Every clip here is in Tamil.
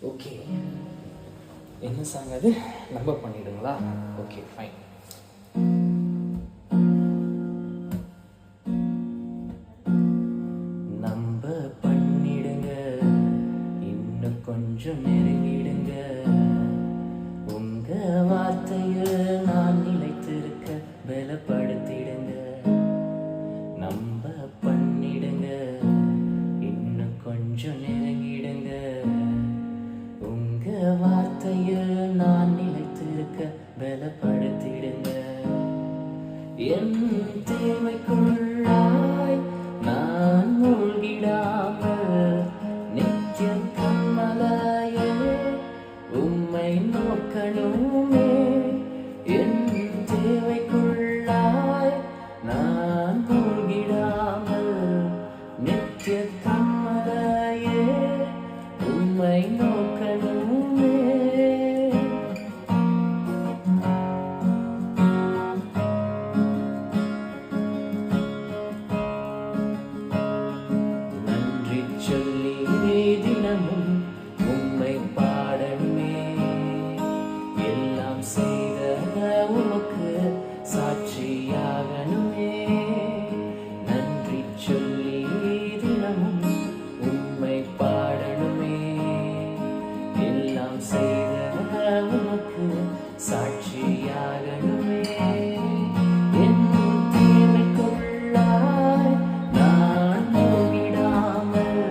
ஓகே, என்ன சாங் அது? நம்ப பண்ணிடுங்களா? Okay fine. நம்ப பண்ணிடுங்க, இன்னும் கொஞ்சம் நெருங்கிடுங்க, உங்க வார்த்தையில் நான் நிலைத்திருக்க பலப்படுத்திடுங்க. நம்ப பண்ணிடுங்க, இன்னும் கொஞ்சம் நெருங்கிடுங்க, உங்க வார்த்தையில் நான் நிலைத்திருக்க பலப்படுத்திடுங்க. என் தேவைக்குள்ளாய் நான் மூழ்கிடாமல் நித்திய கண்மலையே உம்மை நோக்கணுமே. என் தேவைக்குள்ளாய் நான் மூழ்கிடாமல் நித்திய கண்மலையே உம்மை நோக்கணுமே. நன்றி சொல்லி தினமும் உம்மை பாடணுமே. எல்லாம் செய்த உமக்கு சாட்சியாகணுமே. நன்றி சொல்லி தினமும் உம்மை பாடணுமே. எல்லாம் செய்த உமக்கு சாட்சியாகணுமே. என் தேவைக்குள்ளாய் நான் மூழ்கிடாமல்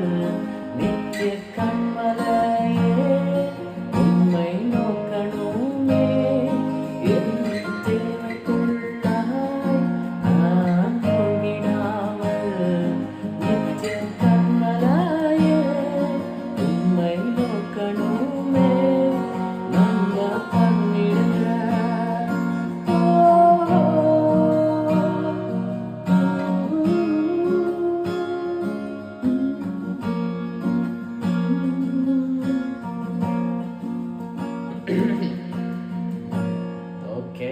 நித்திய கண்மலையே உம்மை நோக்கணுமே. என் தேவைக்குள்ளாய் நான் மூழ்கிடாமல் நித்திய கண்மலையே உம்மை நோக்கணுமே. நம்ப பண்ணிடுங்க. ஓகே,